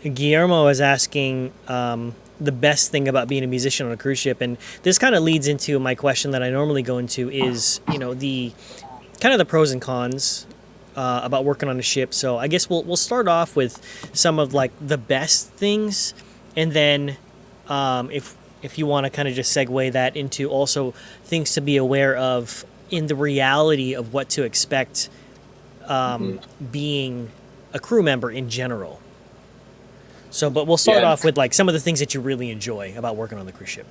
Guillermo is asking the best thing about being a musician on a cruise ship, and this kind of leads into my question that I normally go into is, the kind of the pros and cons about working on a ship. So I guess we'll start off with some of like the best things, and then if you want to kind of just segue that into also things to be aware of in the reality of what to expect Mhm. being a crew member in general. So, but we'll start Yeah, off with like some of the things that you really enjoy about working on the cruise ship.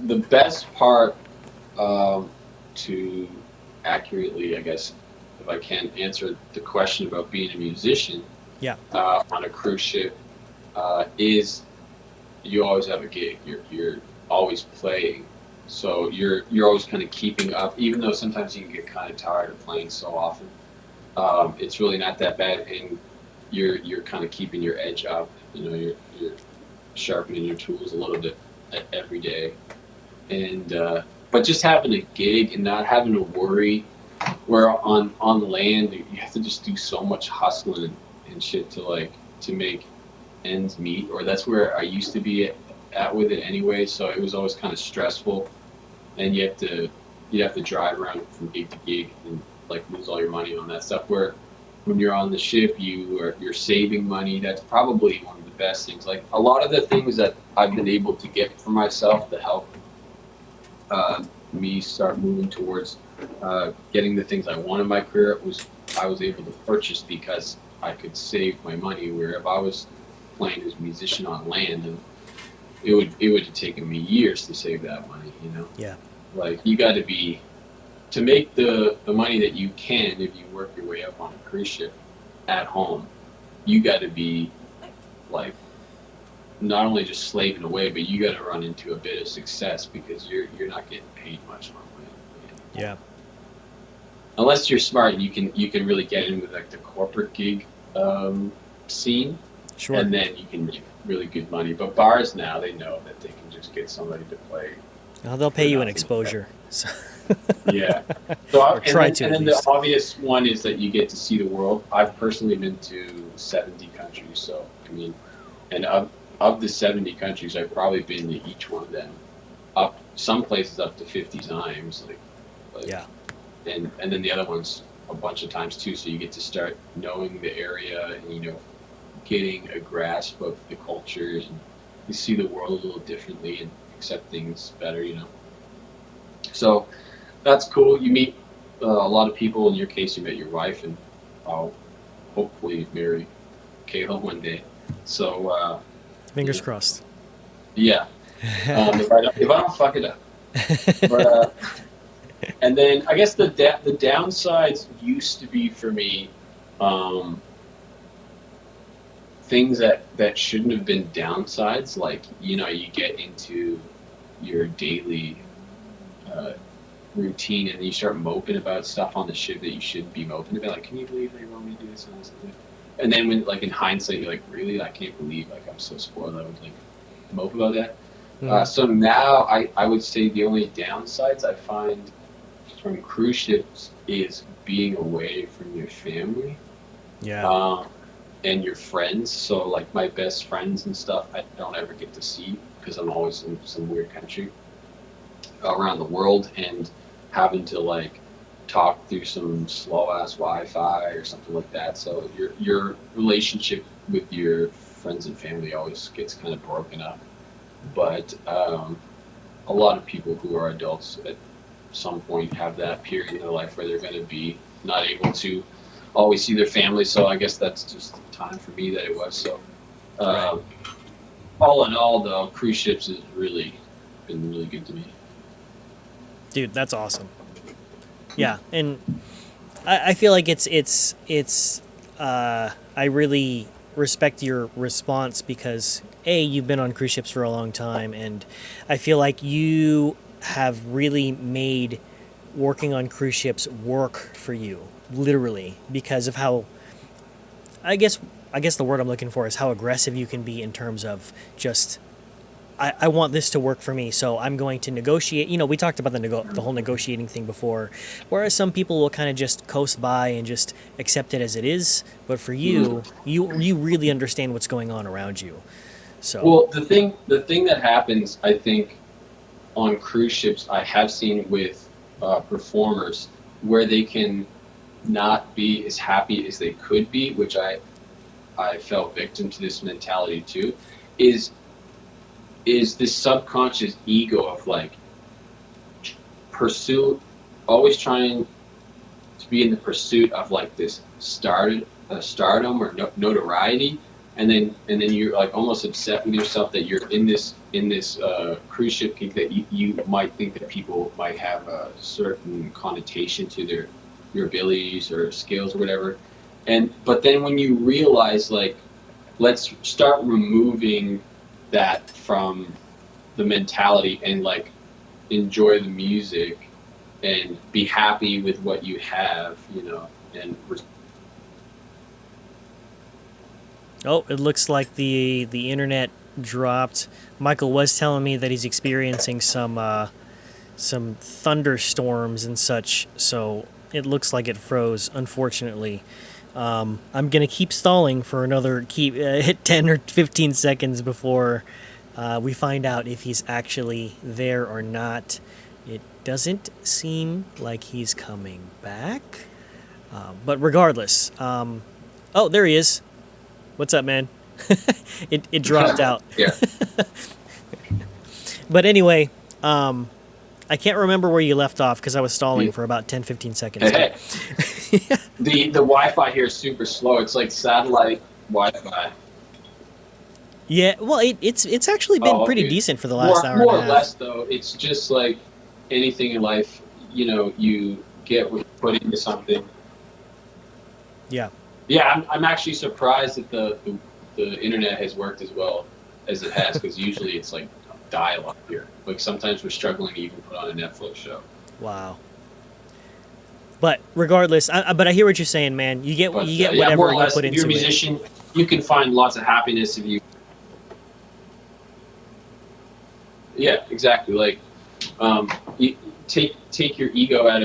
the best part, to accurately, I guess, if I can answer the question about being a musician Yeah. on a cruise ship, is you always have a gig. You're always playing, so you're always kind of keeping up. Even though sometimes you can get kind of tired of playing so often, it's really not that bad, and you're kind of keeping your edge up. You're sharpening your tools a little bit every day, and but just having a gig and not having to worry. Where on land you have to just do so much hustling and shit to make ends meet, or that's where I used to be at with it anyway. So it was always kind of stressful, and you have to drive around from gig to gig and like lose all your money on that stuff. Where when you're on the ship, you're saving money. That's probably one of the best things. Like a lot of the things that I've been able to get for myself to help me start moving towards getting the things I want in my career I was able to purchase because I could save my money. Where if I was playing as a musician on land, and it would have taken me years to save that money. Yeah. Like you got to be to make the money that you can if you work your way up on a cruise ship at home. You got to be like not only just slaving away, but you got to run into a bit of success because you're not getting paid much on land. Yeah. Unless you're smart, you can really get in with like the corporate gig scene, Sure. and then you can make really good money. But bars now, they know that they can just get somebody to play Well, they'll pay for you an nothing. exposure. So, Yeah. So or and try then to and at then the least. obvious one is that you get to see the world. I've personally been to 70 countries, so I mean, and of the 70 countries, I've probably been to each one of them. Up some places up to 50 times, like Yeah. and then the other ones a bunch of times too. So you get to start knowing the area and getting a grasp of the cultures, and you see the world a little differently and accept things better. So that's cool. You meet a lot of people. In your case, you met your wife, and I'll hopefully marry Kayla one day. So you Fingers know, crossed. yeah. If I don't fuck it up, but and then I guess the downsides used to be for me um, things that shouldn't have been downsides. Like you get into your daily uh, routine and you start moping about stuff on the ship that you shouldn't be moping about. Like, can you believe they want me to do this and this and that? And then when like in hindsight, you're like, really, I can't believe like I'm so spoiled. I would like mope about that. Mm. So now I would say the only downsides I find from cruise ships is being away from your family Yeah. um, and your friends. So like my best friends and stuff, I don't ever get to see because I'm always in some weird country around the world and having to like talk through some slow ass Wi-Fi or something like that. So your relationship with your friends and family always gets kind of broken up. But a lot of people who are adults at some point have that period in their life where they're going to be not able to always see their family. So I guess that's just the time for me that it was. So Right. um, all in all, though, cruise ships has really been really good to me. Dude, that's awesome. Yeah. And I feel like I really respect your response because you've been on cruise ships for a long time, and I feel like you have really made working on cruise ships work for you, literally, because of how I guess I guess the word I'm looking for is how aggressive you can be in terms of just I want this to work for me, so I'm going to negotiate. You know, we talked about the whole negotiating thing before, whereas some people will kind of just coast by and just accept it as it is. But for you, you really understand what's going on around you. So Well, the thing that happens, I think, on cruise ships, I have seen with performers where they can not be as happy as they could be, which I fell victim to this mentality too, is this subconscious ego of like pursuit, always trying to be in the pursuit of like this stardom or notoriety, and then you're like almost upset with yourself that you're in this cruise ship gig that you might think that people might have a certain connotation to your abilities or skills or whatever, but then when you realize like let's start removing that from the mentality and like enjoy the music and be happy with what you have, and oh, it looks like the internet dropped. Michael was telling me that he's experiencing some thunderstorms and such, so it looks like it froze, unfortunately. I'm gonna keep stalling for another hit 10 or 15 seconds before we find out if he's actually there or not. It doesn't seem like he's coming back, but regardless, oh, there he is. What's up, man? It dropped out. Yeah. But anyway, I can't remember where you left off because I was stalling for about 10, 15 seconds. Hey. The Wi-Fi here is super slow. It's like satellite Wi-Fi. Yeah, well, it's actually been pretty decent for the last hour and a half. More or less, though. It's just like anything in life, you get what you put into something. Yeah. Yeah, I'm actually surprised that the internet has worked as well as it has, because usually it's like dial-up here. Like sometimes we're struggling to even put on a Netflix show. Wow. But regardless, but I hear what you're saying, man. You get whatever you put into it. If you're a musician, you can find lots of happiness if you. Yeah, exactly. Like, you take your ego out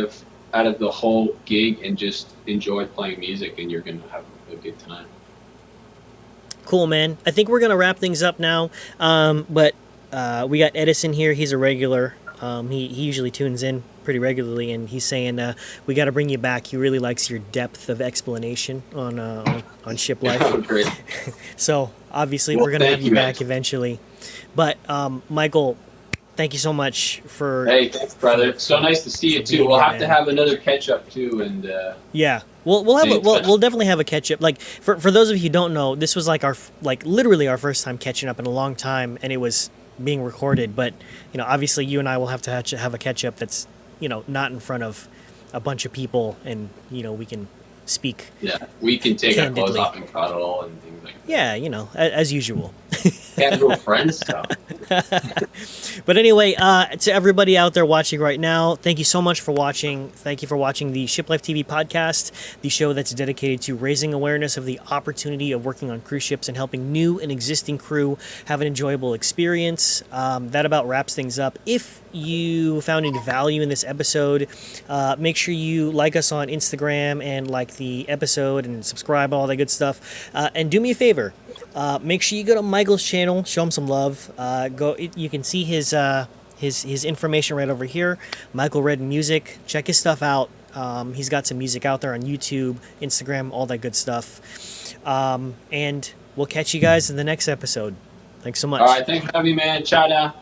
of the whole gig and just enjoy playing music, and you're gonna have a good time. Cool, man. I think we're gonna wrap things up now. But we got Edison here. He's a regular. He usually tunes in pretty regularly, and he's saying we got to bring you back. He really likes your depth of explanation on Shiplife. Oh, great. So obviously we're gonna have you back eventually. But Michael, thank you so much for. Hey, thanks, brother. It's so nice to see you too. We'll have to have another catch up too, and. Yeah. We'll definitely have a catch up. Like for those of you who don't know, this was like literally our first time catching up in a long time, and it was being recorded. But obviously you and I will have to have a catch up that's not in front of a bunch of people, and we can speak. Yeah, we can take candidly. Our clothes off and cuddle and things like that. Yeah, as usual. Casual friend stuff. But anyway, to everybody out there watching right now, thank you so much for watching. Thank you for watching the Shiplife TV podcast, the show that's dedicated to raising awareness of the opportunity of working on cruise ships and helping new and existing crew have an enjoyable experience. That about wraps things up. If you found any value in this episode, make sure you like us on Instagram and like the episode and subscribe, all that good stuff. And do me a favor. Make sure you go to Michael's channel, show him some love. You can see his information right over here. Michael Redden Music. Check his stuff out. He's got some music out there on YouTube, Instagram, all that good stuff. And we'll catch you guys in the next episode. Thanks so much. All right, thanks for having me, man. Ciao now.